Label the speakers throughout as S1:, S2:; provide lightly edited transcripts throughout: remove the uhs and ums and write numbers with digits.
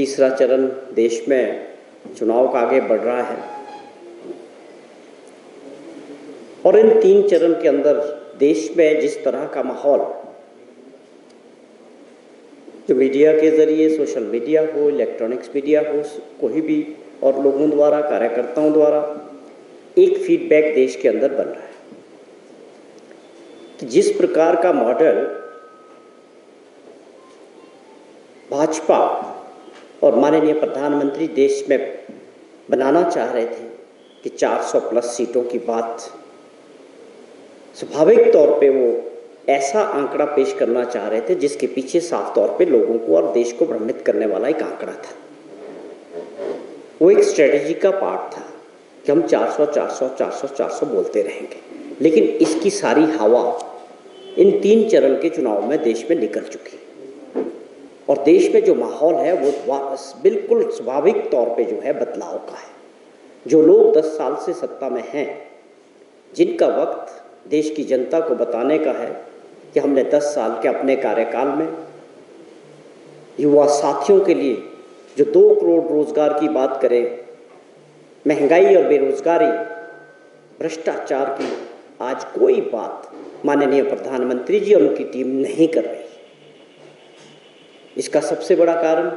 S1: तीसरा चरण देश में चुनाव का आगे बढ़ रहा है और इन 3 चरण के अंदर देश में जिस तरह का माहौल जो मीडिया के ज़रिए, सोशल मीडिया हो, इलेक्ट्रॉनिक्स मीडिया हो, कोई भी और लोगों द्वारा, कार्यकर्ताओं द्वारा एक फीडबैक देश के अंदर बन रहा है कि जिस प्रकार का मॉडल भाजपा और माननीय प्रधानमंत्री देश में बनाना चाह रहे थे कि 400 प्लस सीटों की बात, स्वाभाविक तौर पे वो ऐसा आंकड़ा पेश करना चाह रहे थे जिसके पीछे साफ तौर पे लोगों को और देश को भ्रमित करने वाला एक आंकड़ा था। वो एक स्ट्रेटेजी का पार्ट था कि हम 400 बोलते रहेंगे, लेकिन इसकी सारी हवा इन 3 चरण के चुनाव में देश में निकल चुकी और देश में जो माहौल है वो बिल्कुल स्वाभाविक तौर पे जो है बदलाव का है। जो लोग 10 साल से सत्ता में हैं, जिनका वक्त देश की जनता को बताने का है कि हमने 10 साल के अपने कार्यकाल में युवा साथियों के लिए जो 2 करोड़ रोजगार की बात करें, महंगाई और बेरोजगारी, भ्रष्टाचार की आज कोई बात माननीय प्रधानमंत्री जी और उनकी टीम नहीं कर रही। इसका सबसे बड़ा कारण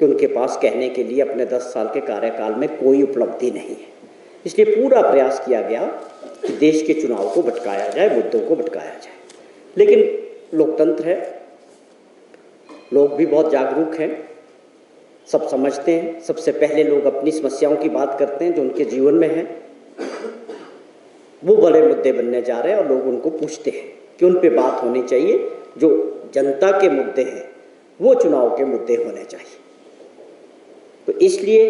S1: कि उनके पास कहने के लिए अपने 10 साल के कार्यकाल में कोई उपलब्धि नहीं है। इसलिए पूरा प्रयास किया गया कि देश के चुनाव को भटकाया जाए, मुद्दों को भटकाया जाए। लेकिन लोकतंत्र है, लोग भी बहुत जागरूक हैं, सब समझते हैं। सबसे पहले लोग अपनी समस्याओं की बात करते हैं जो उनके जीवन में है, वो बड़े मुद्दे बनने जा रहे हैं और लोग उनको पूछते हैं कि उन पे बात होनी चाहिए। जो जनता के मुद्दे हैं वो चुनाव के मुद्दे होने चाहिए। तो इसलिए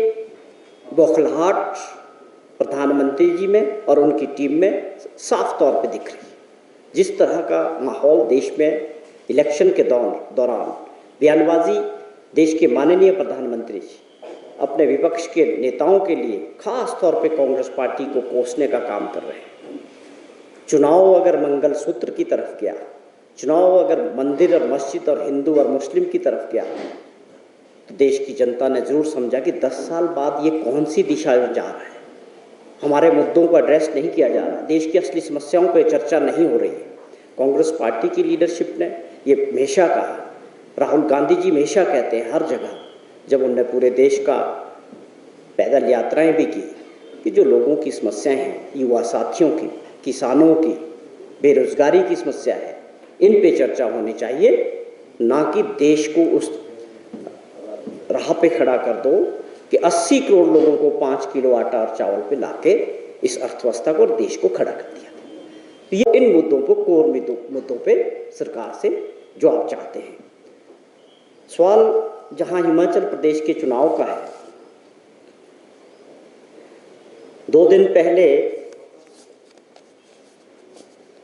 S1: बौखलाहट प्रधानमंत्री जी में और उनकी टीम में साफ तौर पे दिख रही है। जिस तरह का माहौल देश में इलेक्शन के दौरान बयानबाजी देश के माननीय प्रधानमंत्री जी अपने विपक्ष के नेताओं के लिए खास तौर पे कांग्रेस पार्टी को कोसने का काम कर रहे हैं। चुनाव अगर मंगलसूत्र की तरफ गया, चुनाव अगर मंदिर और मस्जिद और हिंदू और मुस्लिम की तरफ गया, तो देश की जनता ने जरूर समझा कि 10 साल बाद ये कौन सी दिशा में जा रहा है। हमारे मुद्दों को एड्रेस नहीं किया जा रहा, देश की असली समस्याओं पर चर्चा नहीं हो रही है। कांग्रेस पार्टी की लीडरशिप ने ये हमेशा कहा, राहुल गांधी जी हमेशा कहते हैं हर जगह जब उन्होंने पूरे देश का पैदल यात्राएं भी की कि जो लोगों की समस्याएं हैं, युवा साथियों की, किसानों की, बेरोजगारी की समस्या है, इन पे चर्चा होनी चाहिए, ना कि देश को उस राह पे खड़ा कर दो कि 80 करोड़ लोगों को 5 किलो आटा और चावल पे लाके इस अर्थव्यवस्था को और देश को खड़ा कर दिया। तो ये इन मुद्दों को, कोर मुद्दों पे सरकार से जवाब चाहते हैं। सवाल जहां हिमाचल प्रदेश के चुनाव का है, 2 दिन पहले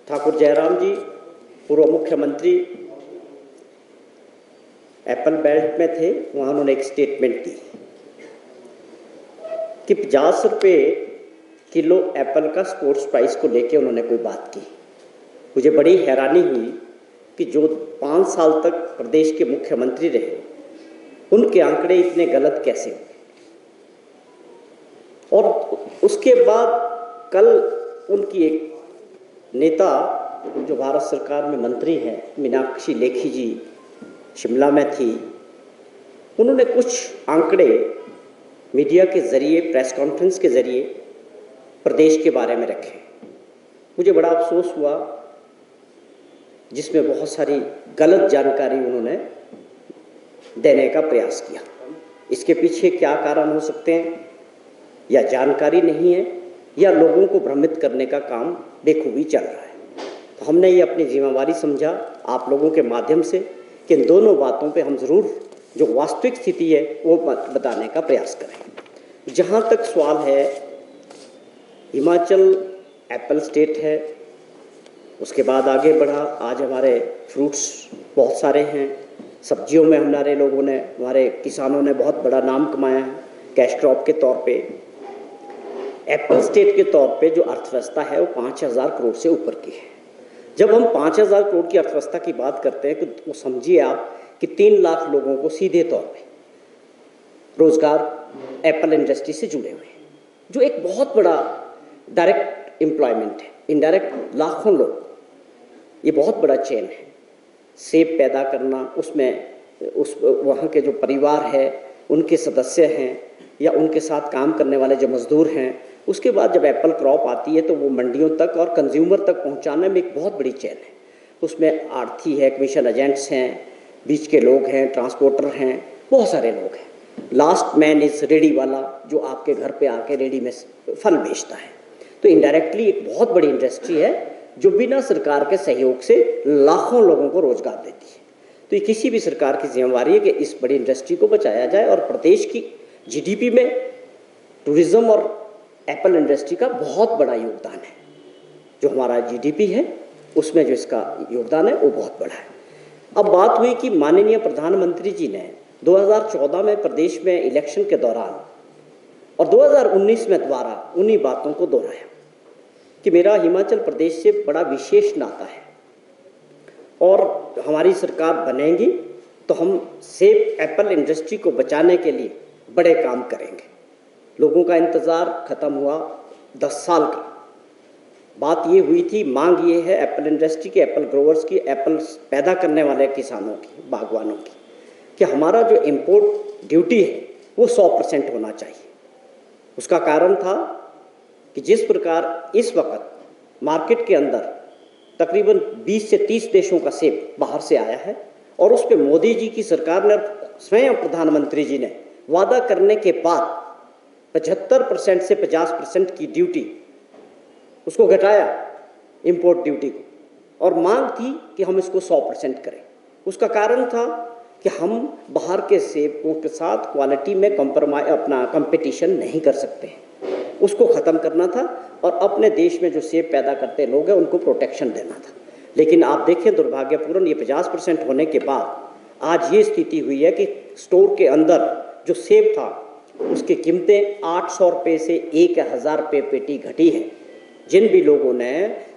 S1: ठाकुर जयराम जी पूर्व मुख्यमंत्री एप्पल बेल्ट में थे, वहाँ उन्होंने एक स्टेटमेंट दी कि 50 रुपये किलो एप्पल का स्पोर्ट्स प्राइस को लेके उन्होंने कोई बात की। मुझे बड़ी हैरानी हुई कि जो 5 साल तक प्रदेश के मुख्यमंत्री रहे, उनके आंकड़े इतने गलत कैसे हुए। और उसके बाद कल उनकी एक नेता जो भारत सरकार में मंत्री हैं, मीनाक्षी लेखी जी, शिमला में थी, उन्होंने कुछ आंकड़े मीडिया के ज़रिए, प्रेस कॉन्फ्रेंस के ज़रिए प्रदेश के बारे में रखे। मुझे बड़ा अफसोस हुआ, जिसमें बहुत सारी गलत जानकारी उन्होंने देने का प्रयास किया। इसके पीछे क्या कारण हो सकते हैं? या जानकारी नहीं है, या लोगों को भ्रमित करने का काम बेखूबी चल रहा है। तो हमने ये अपनी जिम्मेवारी समझा आप लोगों के माध्यम से कि इन दोनों बातों पे हम ज़रूर जो वास्तविक स्थिति है वो बताने का प्रयास करें। जहाँ तक सवाल है, हिमाचल एप्पल स्टेट है, उसके बाद आगे बढ़ा। आज हमारे फ्रूट्स बहुत सारे हैं, सब्जियों में हमारे लोगों ने, हमारे किसानों ने बहुत बड़ा नाम कमाया है कैश क्रॉप के तौर पे। एप्पल स्टेट के तौर पे जो अर्थव्यवस्था है वो 5000 करोड़ से ऊपर की है। जब हम 5000 करोड़ की अर्थव्यवस्था की बात करते हैं तो समझिए आप कि 3 लाख लोगों को सीधे तौर पे रोजगार एप्पल इंडस्ट्री से जुड़े हुए हैं, जो एक बहुत बड़ा डायरेक्ट एम्प्लॉयमेंट है, इनडायरेक्ट लाखों लोग, ये बहुत बड़ा चेन है। सेब पैदा करना, उसमें उस वहाँ के जो परिवार है, उनके सदस्य हैं या उनके साथ काम करने वाले जो मजदूर हैं, उसके बाद जब एप्पल क्रॉप आती है तो वो मंडियों तक और कंज्यूमर तक पहुँचाने में एक बहुत बड़ी चेन है। उसमें आढ़ती है, कमीशन एजेंट्स हैं, बीच के लोग हैं, ट्रांसपोर्टर हैं, बहुत सारे लोग हैं। लास्ट मैन इज रेडी वाला, जो आपके घर पे आके रेडी में फल बेचता है। तो इनडायरेक्टली एक बहुत बड़ी इंडस्ट्री है जो बिना सरकार के सहयोग से लाखों लोगों को रोजगार देती है। तो ये किसी भी सरकार की जिम्मेवारी है कि इस बड़ी इंडस्ट्री को बचाया जाए और प्रदेश की जीडीपी में टूरिज्म और एप्पल इंडस्ट्री का बहुत बड़ा योगदान है। जो हमारा जीडीपी है उसमें जो इसका योगदान है वो बहुत बड़ा है। अब बात हुई कि माननीय प्रधानमंत्री जी ने 2014 में प्रदेश में इलेक्शन के दौरान और 2019 में दोबारा उन्हीं बातों को दोहराया कि मेरा हिमाचल प्रदेश से बड़ा विशेष नाता है और हमारी सरकार बनेगी तो हम सेब एप्पल इंडस्ट्री को बचाने के लिए बड़े काम करेंगे। लोगों का इंतज़ार ख़त्म हुआ 10 साल का। बात ये हुई थी, मांग ये है एप्पल इंडस्ट्री की, एप्पल ग्रोवर्स की, एप्पल पैदा करने वाले किसानों की, बागवानों की, कि हमारा जो इम्पोर्ट ड्यूटी है वो 100% होना चाहिए। उसका कारण था कि जिस प्रकार इस वक्त मार्केट के अंदर तकरीबन 20 से 30 देशों का सेब बाहर से आया है और उस पर मोदी जी की सरकार ने, स्वयं प्रधानमंत्री जी ने वादा करने के बाद 75% से 50% की ड्यूटी उसको घटाया, इंपोर्ट ड्यूटी को, और मांग थी कि हम इसको 100% करें। उसका कारण था कि हम बाहर के सेबों के साथ क्वालिटी में अपना कंपटीशन नहीं कर सकते हैं, उसको ख़त्म करना था और अपने देश में जो सेब पैदा करते लोग हैं उनको प्रोटेक्शन देना था। लेकिन आप देखें दुर्भाग्यपूर्ण, ये 50% होने के बाद आज ये स्थिति हुई है कि स्टोर के अंदर जो सेब था उसकी कीमतें 800 रुपये से 1000 रुपये पेटी घटी है। जिन भी लोगों ने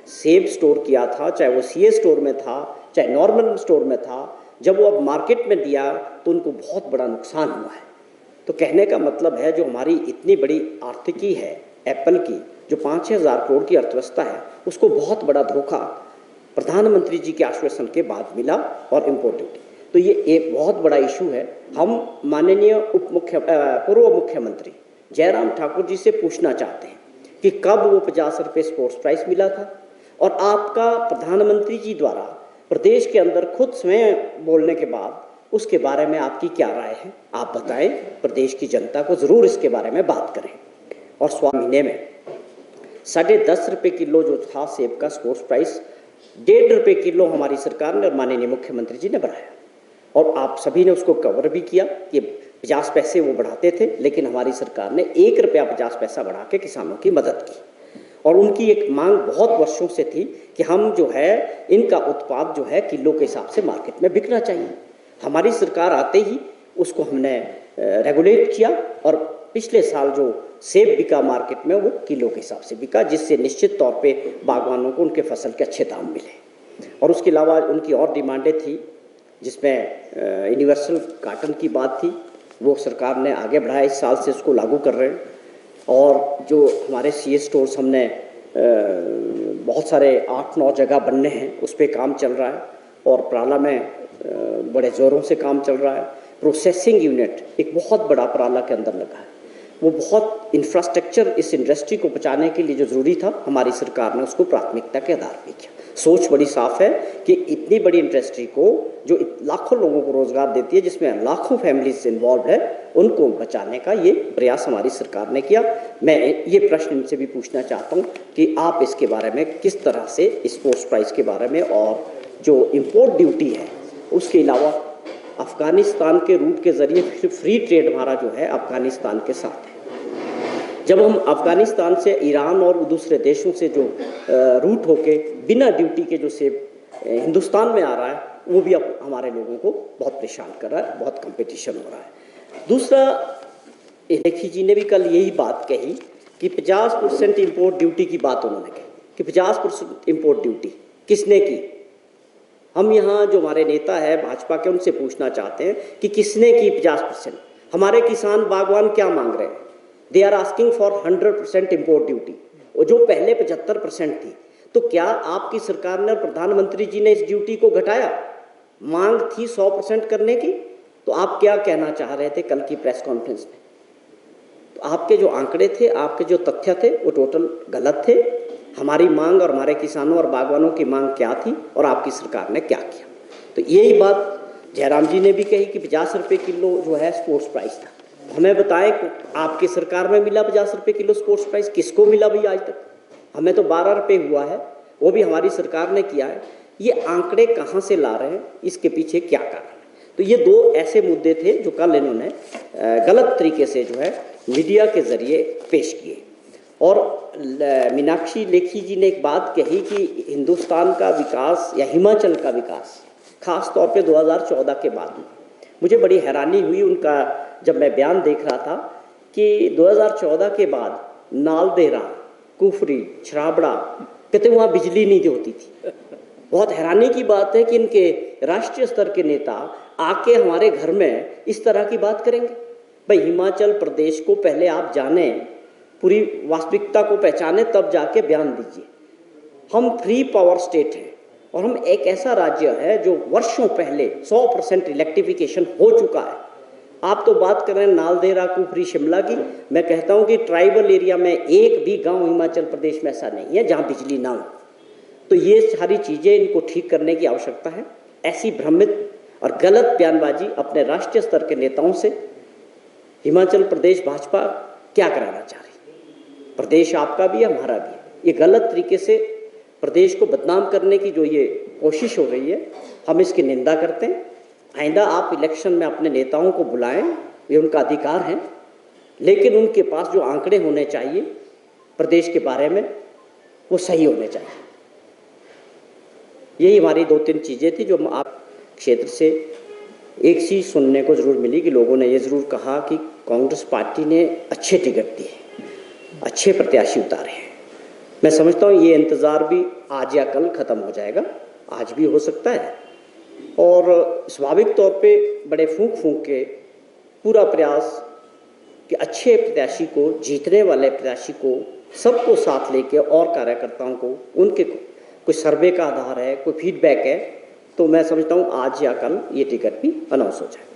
S1: सेब स्टोर किया था, चाहे वो सीए स्टोर में था चाहे नॉर्मल स्टोर में था, जब वो अब मार्केट में दिया तो उनको बहुत बड़ा नुकसान हुआ है। तो कहने का मतलब है जो हमारी इतनी बड़ी आर्थिकी है एप्पल की, जो 5-6 हज़ार करोड़ की अर्थव्यवस्था है, उसको बहुत बड़ा धोखा प्रधानमंत्री जी के आश्वासन के बाद मिला और इम्पोर्ट ड्यूटी। तो ये एक बहुत बड़ा इशू है। हम माननीय पूर्व मुख्यमंत्री जयराम ठाकुर जी से पूछना चाहते हैं कि कब वो 50 रुपये स्पोर्ट्स प्राइस मिला था और आपका प्रधानमंत्री जी द्वारा प्रदेश के अंदर खुद स्वयं बोलने के बाद उसके बारे में आपकी क्या राय है, आप बताएं। प्रदेश की जनता को ज़रूर इसके बारे में बात करें। और महीने में 10.5 रुपये किलो जो था सेब का स्पोर्ट्स प्राइस, 1.5 रुपये किलो हमारी सरकार ने और माननीय मुख्यमंत्री जी ने बढ़ाया और आप सभी ने उसको कवर भी किया कि 50 पैसे वो बढ़ाते थे, लेकिन हमारी सरकार ने 1 रुपया 50 पैसा बढ़ा के किसानों की मदद की। और उनकी एक मांग बहुत वर्षों से थी कि हम जो है इनका उत्पाद जो है किलो के हिसाब से मार्केट में बिकना चाहिए। हमारी सरकार आते ही उसको हमने रेगुलेट किया और पिछले साल जो सेब बिका मार्केट में वो किलो के हिसाब से बिका, जिससे निश्चित तौर पे बागवानों को उनके फसल के अच्छे दाम मिले। और उसके अलावा उनकी और डिमांडें थी, जिसमें यूनिवर्सल कार्टन की बात थी, वो सरकार ने आगे बढ़ाया, इस साल से उसको लागू कर रहे हैं। और जो हमारे सीए स्टोर्स हमने बहुत सारे 8-9 जगह बनने हैं, उस पर काम चल रहा है और प्राला में बड़े ज़ोरों से काम चल रहा है। प्रोसेसिंग यूनिट एक बहुत बड़ा प्राला के अंदर लगा है, वो बहुत इंफ्रास्ट्रक्चर इस इंडस्ट्री को बचाने के लिए जो ज़रूरी था, हमारी सरकार ने उसको प्राथमिकता के आधार पर किया। सोच बड़ी साफ है कि इतनी बड़ी इंडस्ट्री को जो लाखों लोगों को रोज़गार देती है, जिसमें लाखों फैमिलीज इन्वॉल्व है, उनको बचाने का ये प्रयास हमारी सरकार ने किया। मैं ये प्रश्न इनसे भी पूछना चाहता हूँ कि आप इसके बारे में किस तरह से स्पोर्ट्स प्राइस के बारे में और जो इम्पोर्ट ड्यूटी है, उसके अलावा अफ़गानिस्तान के रूट के ज़रिए फ्री ट्रेड हमारा जो है अफ़गानिस्तान के साथ है। जब हम अफ़गानिस्तान से ईरान और दूसरे देशों से जो रूट होके बिना ड्यूटी के जो सेब हिंदुस्तान में आ रहा है, वो भी अब हमारे लोगों को बहुत परेशान कर रहा है, बहुत कंपटीशन हो रहा है। दूसरा, लेखी जी ने भी कल यही बात कही कि 50% इम्पोर्ट ड्यूटी की बात उन्होंने कही कि 50% इम्पोर्ट ड्यूटी किसने की। हम यहाँ जो हमारे नेता है भाजपा के, उनसे पूछना चाहते हैं कि किसने की 50%। हमारे किसान बागवान क्या मांग रहे हैं? They are asking for 100% import duty, और जो पहले 75% थी। तो क्या आपकी सरकार ने और प्रधानमंत्री जी ने इस ड्यूटी को घटाया? मांग थी 100% करने की, तो आप क्या कहना चाह रहे थे कल की प्रेस कॉन्फ्रेंस में? तो आपके जो आंकड़े थे, आपके जो तथ्य थे, वो टोटल गलत थे। हमारी मांग और हमारे किसानों और बागवानों की मांग क्या थी और आपकी सरकार ने क्या किया? तो यही बात जयराम जी ने भी कही कि 50 रुपये किलो जो है स्पोर्ट्स प्राइस था। हमें बताएं, आपकी सरकार में मिला 50 रुपये किलो स्पोर्ट्स प्राइस? किसको मिला भाई आज तक? हमें तो 12 रुपये हुआ है, वो भी हमारी सरकार ने किया है। ये आंकड़े कहाँ से ला रहे हैं, इसके पीछे क्या कारण है? तो ये दो ऐसे मुद्दे थे जो कल इन्होंने गलत तरीके से जो है मीडिया के जरिए पेश किए। और मीनाक्षी लेखी जी ने एक बात कही कि हिंदुस्तान का विकास या हिमाचल का विकास खास तौर पे 2014 के बाद में, मुझे बड़ी हैरानी हुई उनका जब मैं बयान देख रहा था कि 2014 के बाद नालदेहरा, कुफरी, छराबड़ा, कहते वहाँ बिजली नहीं होती थी। बहुत हैरानी की बात है कि इनके राष्ट्रीय स्तर के नेता आके हमारे घर में इस तरह की बात करेंगे। भाई हिमाचल प्रदेश को पहले आप जाने, पूरी वास्तविकता को पहचाने, तब जाके बयान दीजिए। हम फ्री पावर स्टेट हैं और हम एक ऐसा राज्य है जो वर्षों पहले 100% इलेक्ट्रिफिकेशन हो चुका है। आप तो बात कर रहे हैं नालदेहरा, कुफरी, शिमला की। मैं कहता हूं कि ट्राइबल एरिया में एक भी गांव हिमाचल प्रदेश में ऐसा नहीं है जहां बिजली ना हो। तो ये सारी चीज़ें इनको ठीक करने की आवश्यकता है। ऐसी भ्रमित और गलत बयानबाजी अपने राष्ट्रीय स्तर के नेताओं से हिमाचल प्रदेश भाजपा क्या कराना चाह रही है? प्रदेश आपका भी है, हमारा भी है। ये गलत तरीके से प्रदेश को बदनाम करने की जो ये कोशिश हो रही है, हम इसकी निंदा करते हैं। आइंदा आप इलेक्शन में अपने नेताओं को बुलाएं, ये उनका अधिकार है, लेकिन उनके पास जो आंकड़े होने चाहिए प्रदेश के बारे में वो सही होने चाहिए। यही हमारी 2-3 चीज़ें थी जो आप क्षेत्र से एक चीज़ सुनने को ज़रूर मिली कि लोगों ने ये ज़रूर कहा कि कांग्रेस पार्टी ने अच्छे टिकट दिए, अच्छे प्रत्याशी उतारे हैं। मैं समझता हूँ ये इंतज़ार भी आज या कल ख़त्म हो जाएगा, आज भी हो सकता है। और स्वाभाविक तौर पे बड़े फूंक के पूरा प्रयास कि अच्छे प्रत्याशी को, जीतने वाले प्रत्याशी को, सबको साथ लेके और कार्यकर्ताओं को, उनके कोई सर्वे का आधार है, कोई फीडबैक है, तो मैं समझता हूँ आज या कल ये टिकट भी अनाउंस हो जाए।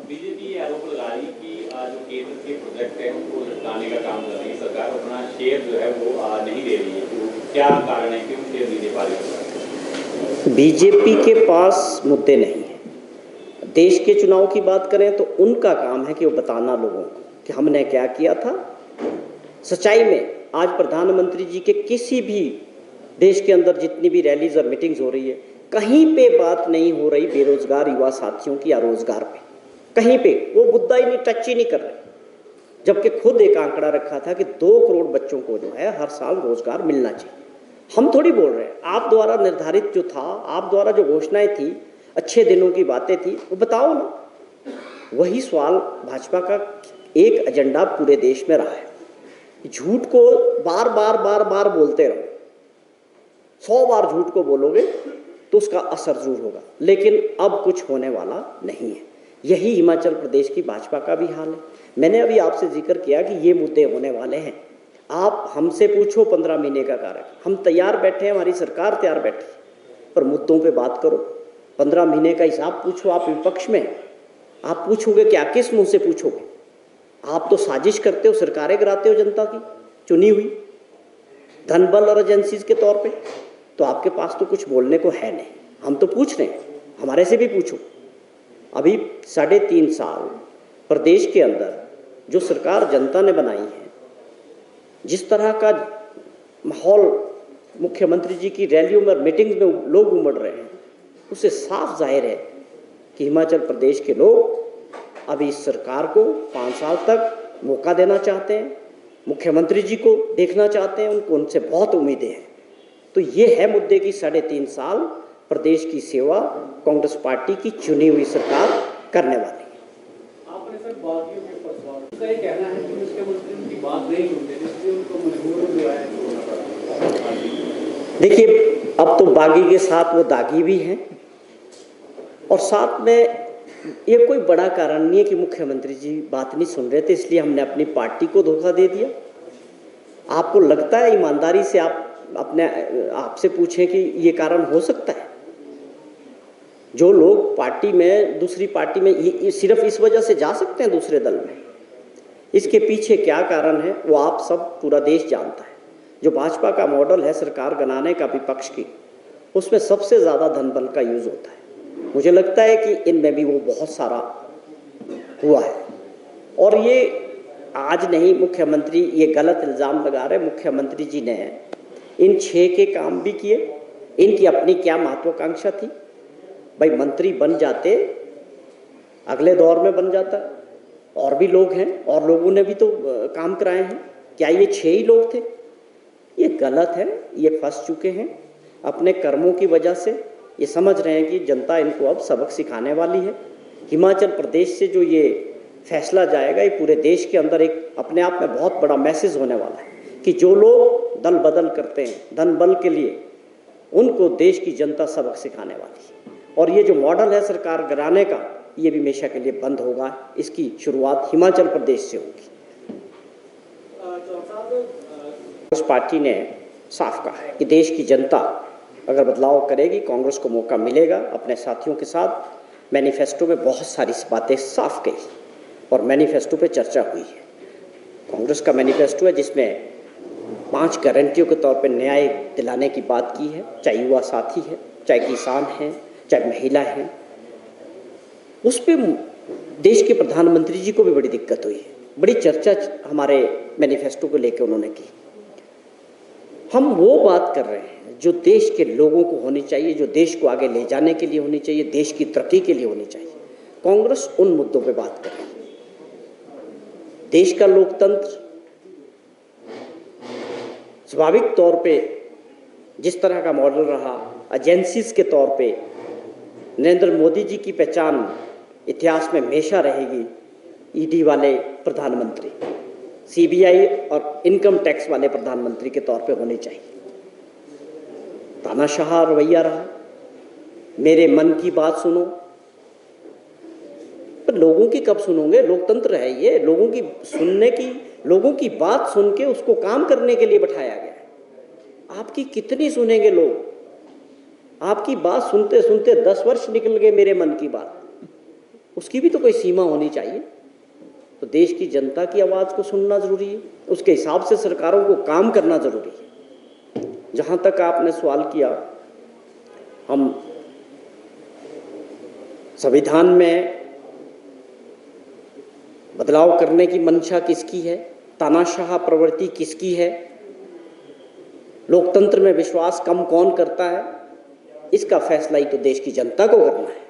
S2: बीजेपी ये आरोप लगा रही कि जो केंद्र के प्रोजेक्ट है उनको लटकाने का काम कर रही है सरकार, अपना शेयर जो है वो नहीं दे रही है। तो क्या कारण है, क्यों शेयर नहीं दे पा रही है?
S1: बीजेपी के पास मुद्दे नहीं है। देश के चुनाव की बात करें तो उनका काम है कि वो बताना लोगों को कि हमने क्या किया था। सच्चाई में आज प्रधानमंत्री जी के किसी भी देश के अंदर जितनी भी रैलीज और मीटिंग्स हो रही है, कहीं पे बात नहीं हो रही बेरोजगार युवा साथियों की या रोजगार पे। कहीं पे वो मुद्दा ही नहीं, टच ही नहीं कर रहे। जबकि खुद एक आंकड़ा रखा था कि 2 करोड़ बच्चों को जो है हर साल रोजगार मिलना चाहिए। हम थोड़ी बोल रहे हैं, आप द्वारा निर्धारित जो था, आप द्वारा जो घोषणाएं थी, अच्छे दिनों की बातें थी, वो बताओ ना। वही सवाल भाजपा का एक एजेंडा पूरे देश में रहा है। झूठ को बार बार बोलते रहो। 100 बार झूठ को बोलोगे तो उसका असर जरूर होगा, लेकिन अब कुछ होने वाला नहीं है। यही हिमाचल प्रदेश की भाजपा का भी हाल है। मैंने अभी आपसे जिक्र किया कि ये मुद्दे होने वाले हैं। आप हमसे पूछो 15 महीने का कार्य, हम तैयार बैठे हैं, हमारी सरकार तैयार बैठी है, पर मुद्दों पे बात करो। 15 महीने का हिसाब पूछो, आप विपक्ष में, आप पूछोगे क्या? किस मुंह से पूछोगे? आप तो साजिश करते हो, सरकारें गिराते हो जनता की चुनी हुई, धन बल और एजेंसीज के तौर पे। तो आपके पास तो कुछ बोलने को है नहीं। हम तो पूछ रहे हैं, हमारे से भी पूछो। अभी 3.5 साल प्रदेश के अंदर जो सरकार जनता ने बनाई है, जिस तरह का माहौल मुख्यमंत्री जी की रैलियों में और मीटिंग्स में लोग उमड़ रहे हैं, उससे साफ जाहिर है कि हिमाचल प्रदेश के लोग अभी इस सरकार को 5 साल तक मौका देना चाहते हैं, मुख्यमंत्री जी को देखना चाहते हैं, उनसे बहुत उम्मीदें हैं। तो ये है मुद्दे की 3.5 साल प्रदेश की सेवा कांग्रेस पार्टी की चुनी हुई सरकार करने वाली है।
S3: आपने सर बागियों के ऊपर सवाल, उसका ये कहना है कि मुख्यमंत्री उनकी बात नहीं सुनते, इसलिए उनको मजबूर हो गया है।
S1: देखिए, अब तो बागी के साथ वो दागी भी हैं, और साथ में ये कोई बड़ा कारण नहीं है कि मुख्यमंत्री जी बात नहीं सुन रहे थे इसलिए हमने अपनी पार्टी को धोखा दे दिया। आपको लगता है ईमानदारी से आप आपसे पूछें कि ये कारण हो सकता है? जो लोग पार्टी में दूसरी पार्टी में सिर्फ इस वजह से जा सकते हैं दूसरे दल में, इसके पीछे क्या कारण है वो आप सब पूरा देश जानता है। जो भाजपा का मॉडल है सरकार बनाने का विपक्ष की, उसमें सबसे ज़्यादा धन बल का यूज़ होता है। मुझे लगता है कि इनमें भी वो बहुत सारा हुआ है। और ये आज नहीं, मुख्यमंत्री ये गलत इल्ज़ाम लगा रहे। मुख्यमंत्री जी ने इन 6 के काम भी किए। इनकी अपनी क्या महत्वाकांक्षा थी? भाई मंत्री बन जाते, अगले दौर में बन जाता, और भी लोग हैं और लोगों ने भी तो काम कराए हैं। क्या ये 6 ही लोग थे? ये गलत है। ये फंस चुके हैं अपने कर्मों की वजह से। ये समझ रहे हैं कि जनता इनको अब सबक सिखाने वाली है। हिमाचल प्रदेश से जो ये फैसला जाएगा, ये पूरे देश के अंदर एक अपने आप में बहुत बड़ा मैसेज होने वाला है कि जो लोग दल बदल करते हैं धन बल के लिए, उनको देश की जनता सबक सिखाने वाली है। और ये जो मॉडल है सरकार गिराने का, ये भी हमेशा के लिए बंद होगा। इसकी शुरुआत हिमाचल प्रदेश से होगी। कांग्रेस पार्टी ने साफ कहा है कि देश की जनता अगर बदलाव करेगी, कांग्रेस को मौका मिलेगा। अपने साथियों के साथ मैनिफेस्टो में बहुत सारी बातें साफ कही और मैनिफेस्टो पे चर्चा हुई है। कांग्रेस का मैनिफेस्टो है जिसमें 5 गारंटियों के तौर पे न्याय दिलाने की बात की है, चाहे युवा साथी है, चाहे किसान हैं, चाहे महिला हैं। उस पर देश के प्रधानमंत्री जी को भी बड़ी दिक्कत हुई है। बड़ी चर्चा हमारे मैनिफेस्टो को लेकर उन्होंने की। हम वो बात कर रहे हैं जो देश के लोगों को होनी चाहिए, जो देश को आगे ले जाने के लिए होनी चाहिए, देश की तरक्की के लिए होनी चाहिए। कांग्रेस उन मुद्दों पे बात कर रही है। देश का लोकतंत्र स्वाभाविक तौर पे जिस तरह का मॉडल रहा, एजेंसीज के तौर पे नरेंद्र मोदी जी की पहचान इतिहास में हमेशा रहेगी। ईडी वाले प्रधानमंत्री, सीबीआई और इनकम टैक्स वाले प्रधानमंत्री के तौर पे होने चाहिए। तानाशाह रवैया रहा, मेरे मन की बात सुनो, पर लोगों की कब सुनोगे? लोकतंत्र है ये, लोगों की सुनने की, लोगों की बात सुन के उसको काम करने के लिए बैठाया गया है। आपकी कितनी सुनेंगे लोग? आपकी बात सुनते सुनते 10 वर्ष निकल गए मेरे मन की बात। उसकी भी तो कोई सीमा होनी चाहिए। तो देश की जनता की आवाज़ को सुनना ज़रूरी है, उसके हिसाब से सरकारों को काम करना ज़रूरी है। जहाँ तक आपने सवाल किया, हम संविधान में बदलाव करने की मंशा किसकी है, तानाशाह प्रवृत्ति किसकी है, लोकतंत्र में विश्वास कम कौन करता है, इसका फैसला ही तो देश की जनता को करना है।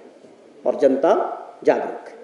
S1: और जनता जागरूक है।